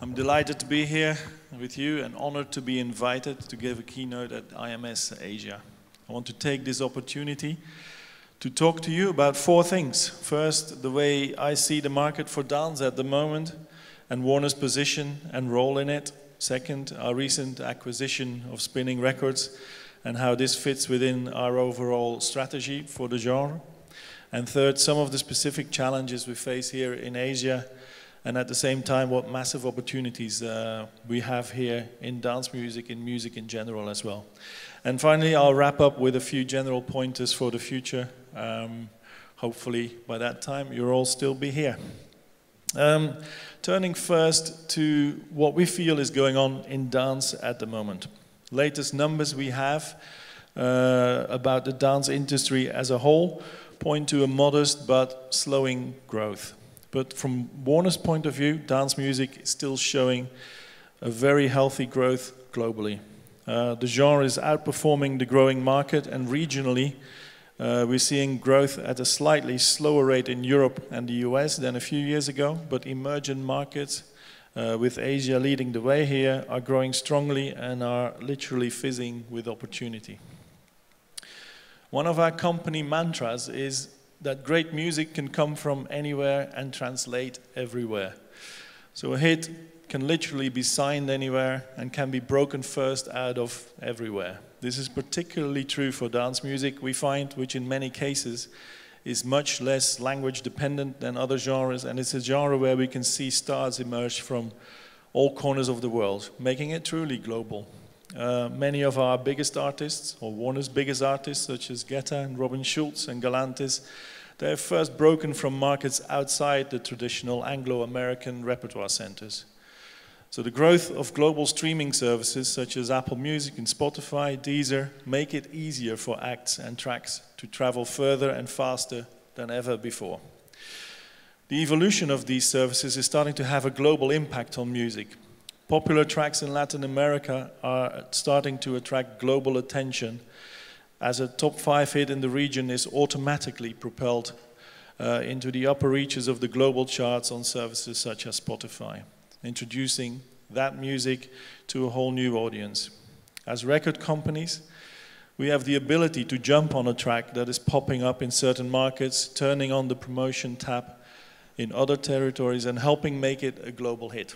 I'm delighted to be here with you and honored to be invited to give a keynote at IMS Asia. I want to take this opportunity to talk to you about four things. First, the way I see the market for dance at the moment and Warner's position and role in it. Second, our recent acquisition of Spinnin Records and how this fits within our overall strategy for the genre. And third, some of the specific challenges we face here in Asia, and at the same time what massive opportunities we have here in dance music, in music in general as well. And finally, I'll wrap up with a few general pointers for the future. Hopefully by that time you'll all still be here. Turning first to what we feel is going on in dance at the moment. Latest numbers we have about the dance industry as a whole point to a modest but slowing growth. But from Warner's point of view, dance music is still showing a very healthy growth globally. The genre is outperforming the growing market, and regionally we're seeing growth at a slightly slower rate in Europe and the US than a few years ago, but emerging markets, with Asia leading the way here, are growing strongly and are literally fizzing with opportunity. One of our company mantras is that great music can come from anywhere and translate everywhere. So a hit can literally be signed anywhere and can be broken first out of everywhere. This is particularly true for dance music, we find, which in many cases is much less language dependent than other genres, and it's a genre where we can see stars emerge from all corners of the world, making it truly global. Many of our biggest artists, or Warner's biggest artists, such as Guetta and Robin Schulz and Galantis, they have first broken from markets outside the traditional Anglo-American repertoire centers. So the growth of global streaming services such as Apple Music and Spotify, Deezer, make it easier for acts and tracks to travel further and faster than ever before. The evolution of these services is starting to have a global impact on music. Popular tracks in Latin America are starting to attract global attention, as a top 5 hit in the region is automatically propelled into the upper reaches of the global charts on services such as Spotify, introducing that music to a whole new audience. As record companies, we have the ability to jump on a track that is popping up in certain markets, turning on the promotion tab in other territories and helping make it a global hit.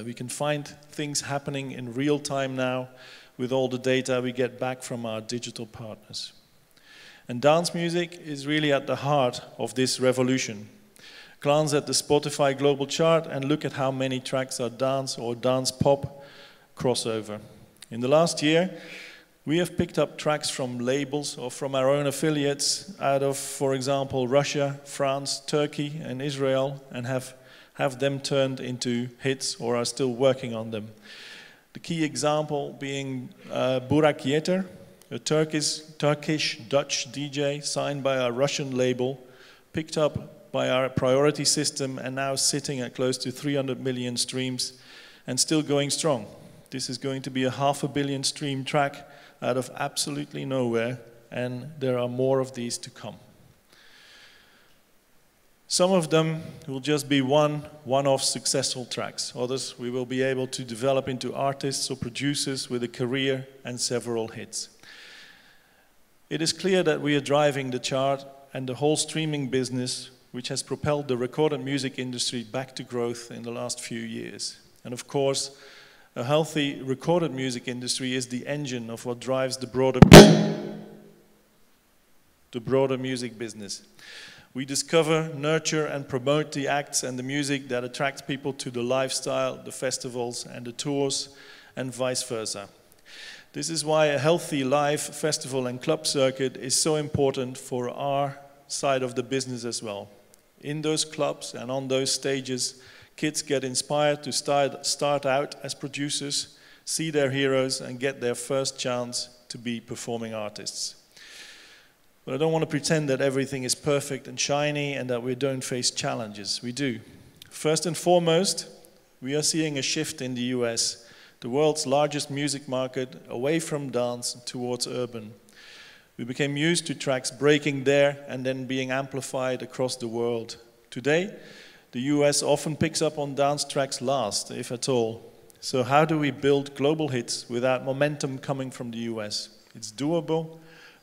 We can find things happening in real time now with all the data we get back from our digital partners. And dance music is really at the heart of this revolution. Glance at the Spotify global chart and look at how many tracks are dance or dance pop crossover. In the last year, we have picked up tracks from labels or from our own affiliates out of, for example, Russia, France, Turkey, and Israel, and have them turned into hits or are still working on them. The key example being Burak Yeter, a Turkish-Dutch DJ signed by our Russian label, picked up by our priority system and now sitting at close to 300 million streams and still going strong. This is going to be a 500 million stream track out of absolutely nowhere, and there are more of these to come. Some of them will just be one-off successful tracks. Others we will be able to develop into artists or producers with a career and several hits. It is clear that we are driving the chart and the whole streaming business, which has propelled the recorded music industry back to growth in the last few years. And of course, a healthy recorded music industry is the engine of what drives the broader music business. We discover, nurture, and promote the acts and the music that attracts people to the lifestyle, the festivals, and the tours, and vice versa. This is why a healthy live festival and club circuit is so important for our side of the business as well. In those clubs and on those stages, kids get inspired to start out as producers, see their heroes, and get their first chance to be performing artists. But I don't want to pretend that everything is perfect and shiny and that we don't face challenges. We do. First and foremost, we are seeing a shift in the US, the world's largest music market, away from dance towards urban. We became used to tracks breaking there and then being amplified across the world. Today, The US often picks up on dance tracks last, if at all. So how do we build global hits without momentum coming from the US? It's doable,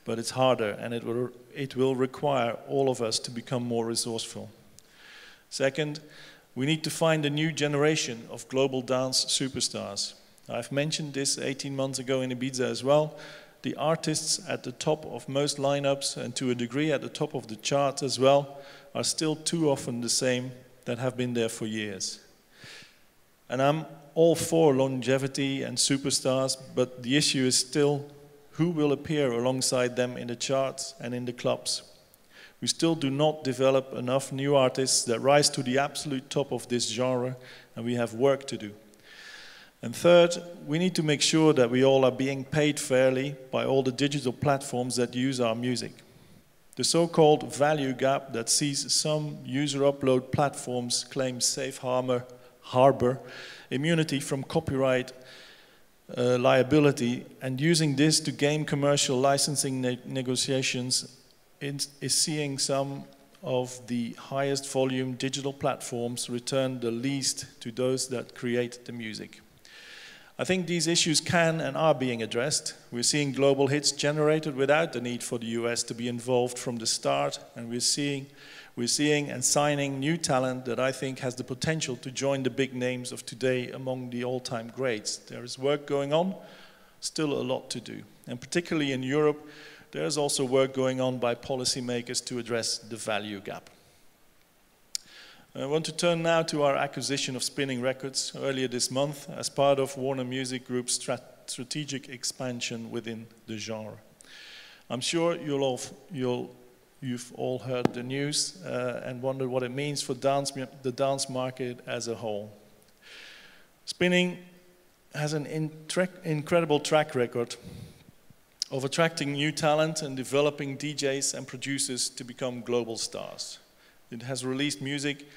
but it's harder, and it will require all of us to become more resourceful. Second, we need to find a new generation of global dance superstars. I've mentioned this 18 months ago in Ibiza as well. The artists at the top of most lineups, and to a degree at the top of the charts as well, are still too often the same that have been there for years. And I'm all for longevity and superstars, but the issue is still who will appear alongside them in the charts and in the clubs. We still do not develop enough new artists that rise to the absolute top of this genre, and we have work to do. And third, we need to make sure that we all are being paid fairly by all the digital platforms that use our music. The so-called value gap that sees some user upload platforms claim safe harbor immunity from copyright liability, and using this to game commercial licensing negotiations is seeing some of the highest volume digital platforms return the least to those that create the music. I think these issues can and are being addressed. We're seeing global hits generated without the need for the US to be involved from the start, and we're seeing and signing new talent that I think has the potential to join the big names of today among the all-time greats. There is work going on, still a lot to do. And particularly in Europe, there is also work going on by policymakers to address the value gap. I want to turn now to our acquisition of Spinnin Records earlier this month as part of Warner Music Group's strategic expansion within the genre. I'm sure you've all heard the news and wondered what it means for the dance market as a whole. Spinnin has an incredible track record of attracting new talent and developing DJs and producers to become global stars. It has released music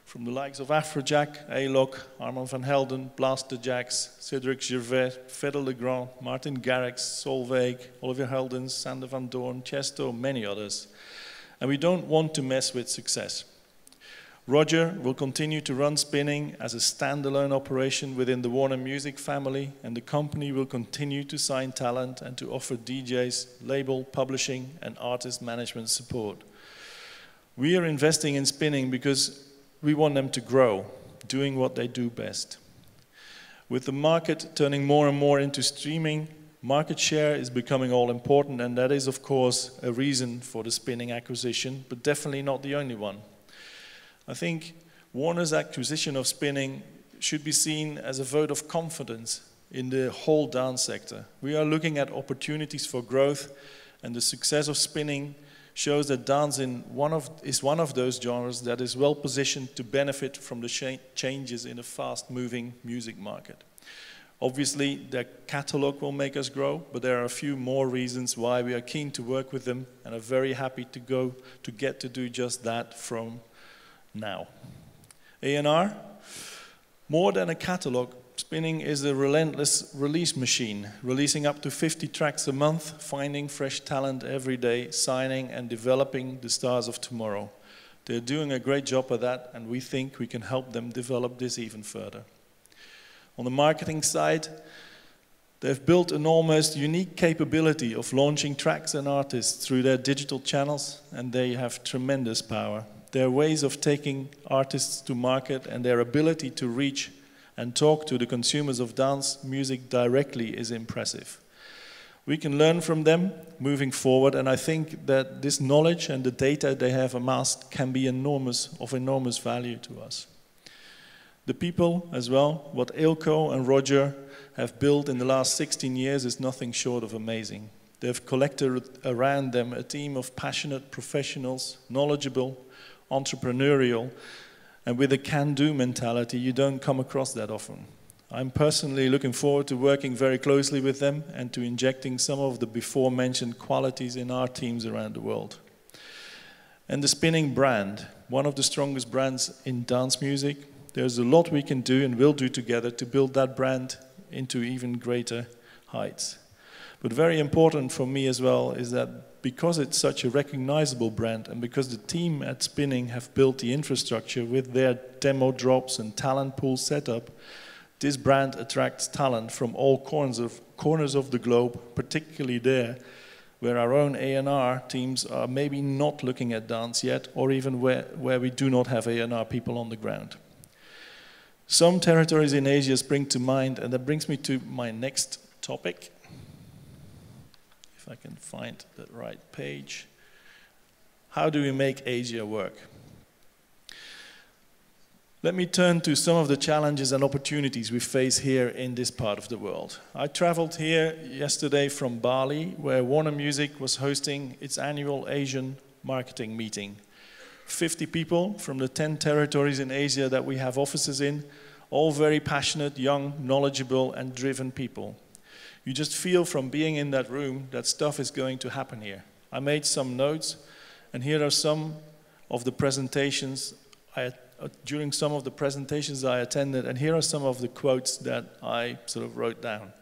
from the likes of Afrojack, A-Lock, Armand van Helden, Blaster Jacks, Cedric Gervais, Fedde Le Grand, Martin Garrix, Solveig, Oliver Heldens, Sander van Doorn, Chesto, many others. And we don't want to mess with success. Roger will continue to run Spinnin as a standalone operation within the Warner Music family, and the company will continue to sign talent and to offer DJs, label, publishing, and artist management support. We are investing in Spinnin because we want them to grow, doing what they do best. With the market turning more and more into streaming, market share is becoming all important, and that is, of course, a reason for the Spinnin acquisition, but definitely not the only one. I think Warner's acquisition of Spinnin should be seen as a vote of confidence in the whole dance sector. We are looking at opportunities for growth, and the success of Spinnin shows that dance is one of those genres that is well positioned to benefit from the changes in a fast-moving music market. Obviously, their catalog will make us grow, but there are a few more reasons why we are keen to work with them and are very happy to get to do just that from now. A&R, more than a catalog, Spinnin is a relentless release machine, releasing up to 50 tracks a month, finding fresh talent every day, signing and developing the stars of tomorrow. They're doing a great job of that, and we think we can help them develop this even further. On the marketing side, they've built an almost unique capability of launching tracks and artists through their digital channels, and they have tremendous power. Their ways of taking artists to market and their ability to reach and talk to the consumers of dance music directly is impressive. We can learn from them moving forward, and I think that this knowledge and the data they have amassed can be of enormous value to us. The people as well, what Eelco and Roger have built in the last 16 years is nothing short of amazing. They've collected around them a team of passionate professionals, knowledgeable, entrepreneurial, and with a can-do mentality you don't come across that often. I'm personally looking forward to working very closely with them and to injecting some of the before-mentioned qualities in our teams around the world. And the Spinnin brand, one of the strongest brands in dance music, there's a lot we can do and will do together to build that brand into even greater heights. But very important for me as well is that because it's such a recognizable brand and because the team at Spinnin have built the infrastructure with their demo drops and talent pool setup, this brand attracts talent from all corners of the globe, particularly there where our own A&R teams are maybe not looking at dance yet, or even where we do not have A&R people on the ground. Some territories in Asia spring to mind, and that brings me to my next topic. If I can find the right page. How do we make Asia work? Let me turn to some of the challenges and opportunities we face here in this part of the world. I traveled here yesterday from Bali, where Warner Music was hosting its annual Asian marketing meeting. 50 people from the 10 territories in Asia that we have offices in, all very passionate, young, knowledgeable, and driven people. You just feel from being in that room that stuff is going to happen here. I made some notes, and here are some of the presentations during some of the presentations I attended, and here are some of the quotes that I sort of wrote down.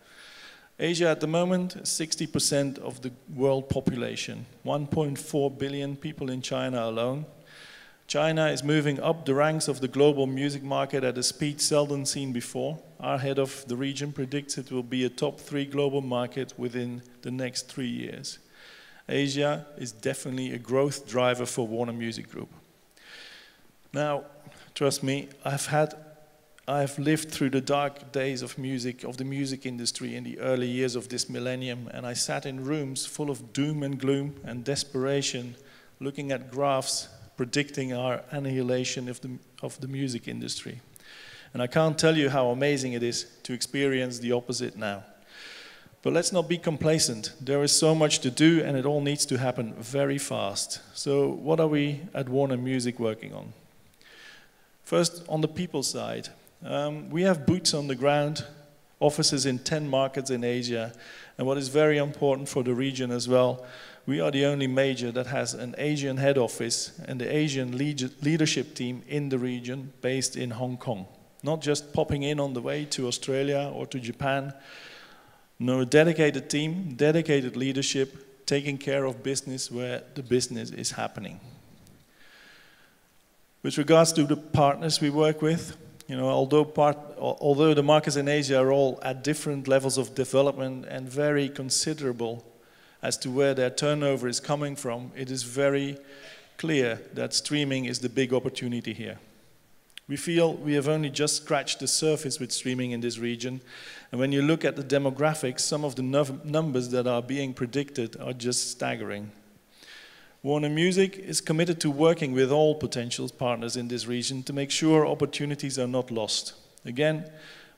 Asia at the moment, 60% of the world population, 1.4 billion people in China alone. China is moving up the ranks of the global music market at a speed seldom seen before. Our head of the region predicts it will be a top 3 global market within the next 3 years. Asia is definitely a growth driver for Warner Music Group. Now, trust me, I've lived through the dark days of the music industry in the early years of this millennium, and I sat in rooms full of doom and gloom and desperation, looking at graphs predicting our annihilation of the music industry. And I can't tell you how amazing it is to experience the opposite now. But let's not be complacent. There is so much to do, and it all needs to happen very fast. So what are we at Warner Music working on? First, on the people side, we have boots on the ground, offices in 10 markets in Asia, and what is very important for the region as well, we are the only major that has an Asian head office and the Asian leadership team in the region based in Hong Kong. Not just popping in on the way to Australia or to Japan. No, a dedicated team, dedicated leadership, taking care of business where the business is happening. With regards to the partners we work with, you know, although the markets in Asia are all at different levels of development and very considerable as to where their turnover is coming from, it is very clear that streaming is the big opportunity here. We feel we have only just scratched the surface with streaming in this region, and when you look at the demographics, some of the numbers that are being predicted are just staggering. Warner Music is committed to working with all potential partners in this region to make sure opportunities are not lost. Again,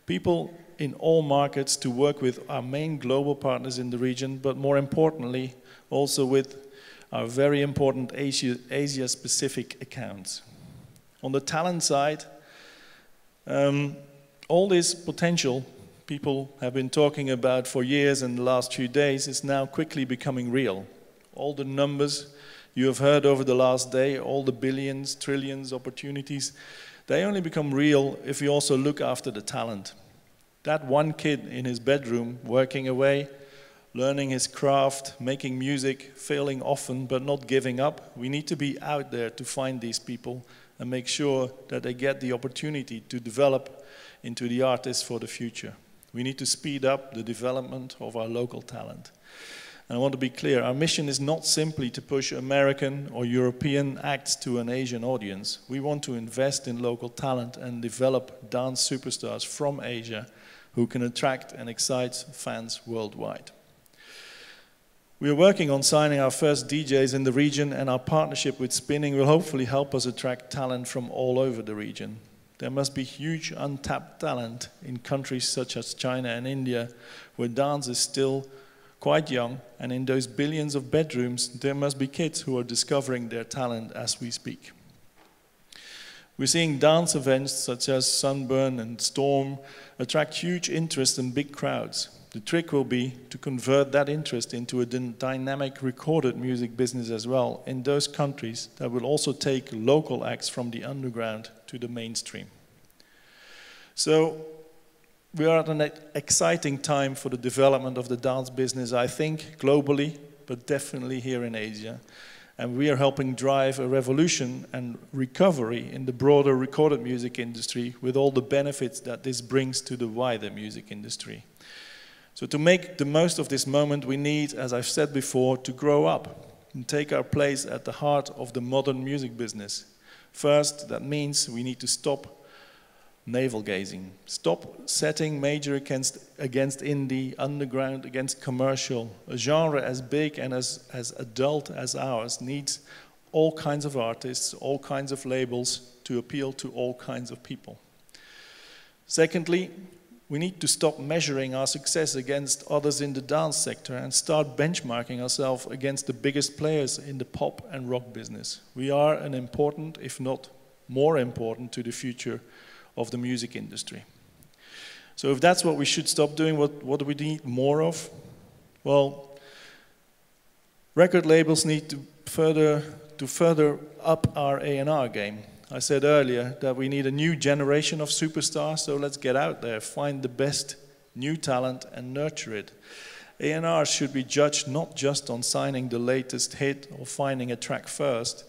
people in all markets to work with our main global partners in the region, but more importantly, also with our very important Asia-specific accounts. On the talent side, all this potential people have been talking about for years and the last few days is now quickly becoming real. All the numbers you have heard over the last day, all the billions, trillions opportunities, they only become real if you also look after the talent. That one kid in his bedroom working away, learning his craft, making music, failing often but not giving up, we need to be out there to find these people and make sure that they get the opportunity to develop into the artists for the future. We need to speed up the development of our local talent. And I want to be clear, our mission is not simply to push American or European acts to an Asian audience. We want to invest in local talent and develop dance superstars from Asia who can attract and excite fans worldwide. We are working on signing our first DJs in the region, and our partnership with Spinnin will hopefully help us attract talent from all over the region. There must be huge untapped talent in countries such as China and India, where dance is still quite young, and in those billions of bedrooms, there must be kids who are discovering their talent as we speak. We're seeing dance events such as Sunburn and Storm attract huge interest and big crowds. The trick will be to convert that interest into a dynamic recorded music business as well in those countries that will also take local acts from the underground to the mainstream. So we are at an exciting time for the development of the dance business, I think, globally, but definitely here in Asia. And we are helping drive a revolution and recovery in the broader recorded music industry with all the benefits that this brings to the wider music industry. So to make the most of this moment, we need, as I've said before, to grow up and take our place at the heart of the modern music business. First, that means we need to stop navel-gazing. Stop setting major against indie, underground, against commercial. A genre as big and as adult as ours needs all kinds of artists, all kinds of labels to appeal to all kinds of people. Secondly, we need to stop measuring our success against others in the dance sector and start benchmarking ourselves against the biggest players in the pop and rock business. We are an important, if not more important, to the future of the music industry. So if that's what we should stop doing, what do we need more of? Well, record labels need to further up our A&R game. I said earlier that we need a new generation of superstars, so let's get out there, find the best new talent and nurture it. A&R should be judged not just on signing the latest hit or finding a track first,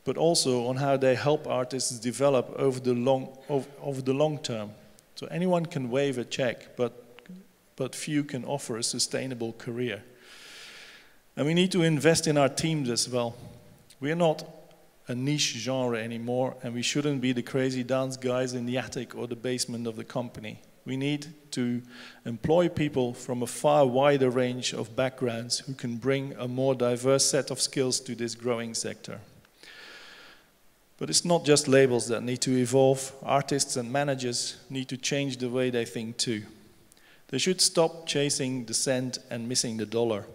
but also on how they help artists develop over the long term. So anyone can wave a check, but few can offer a sustainable career. And we need to invest in our teams as well. We are not a niche genre anymore, and we shouldn't be the crazy dance guys in the attic or the basement of the company. We need to employ people from a far wider range of backgrounds who can bring a more diverse set of skills to this growing sector. But it's not just labels that need to evolve. Artists and managers need to change the way they think too. They should stop chasing the cent and missing the dollar.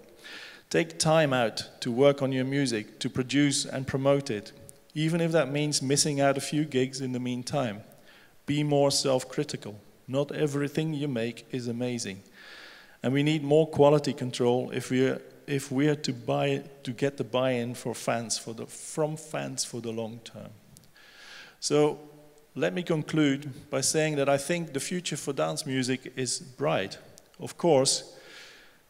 Take time out to work on your music, to produce and promote it, even if that means missing out a few gigs in the meantime. Be more self-critical. Not everything you make is amazing. And we need more quality control if we are to get the buy-in from fans for the long term. So let me conclude by saying that I think the future for dance music is bright. Of course,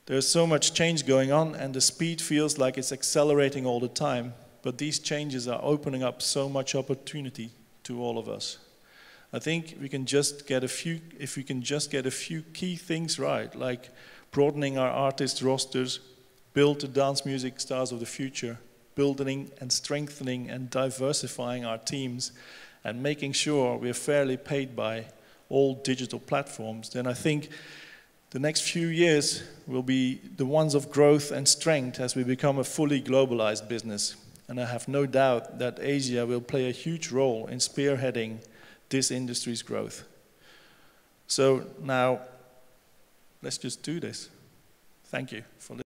there's so much change going on and the speed feels like it's accelerating all the time, but these changes are opening up so much opportunity to all of us. I think we can just get if we can just get a few key things right, like broadening our artist rosters, build the dance music stars of the future, building and strengthening and diversifying our teams, and making sure we're fairly paid by all digital platforms, then I think the next few years will be the ones of growth and strength as we become a fully globalized business. And I have no doubt that Asia will play a huge role in spearheading this industry's growth. So now, let's just do this. Thank you for listening.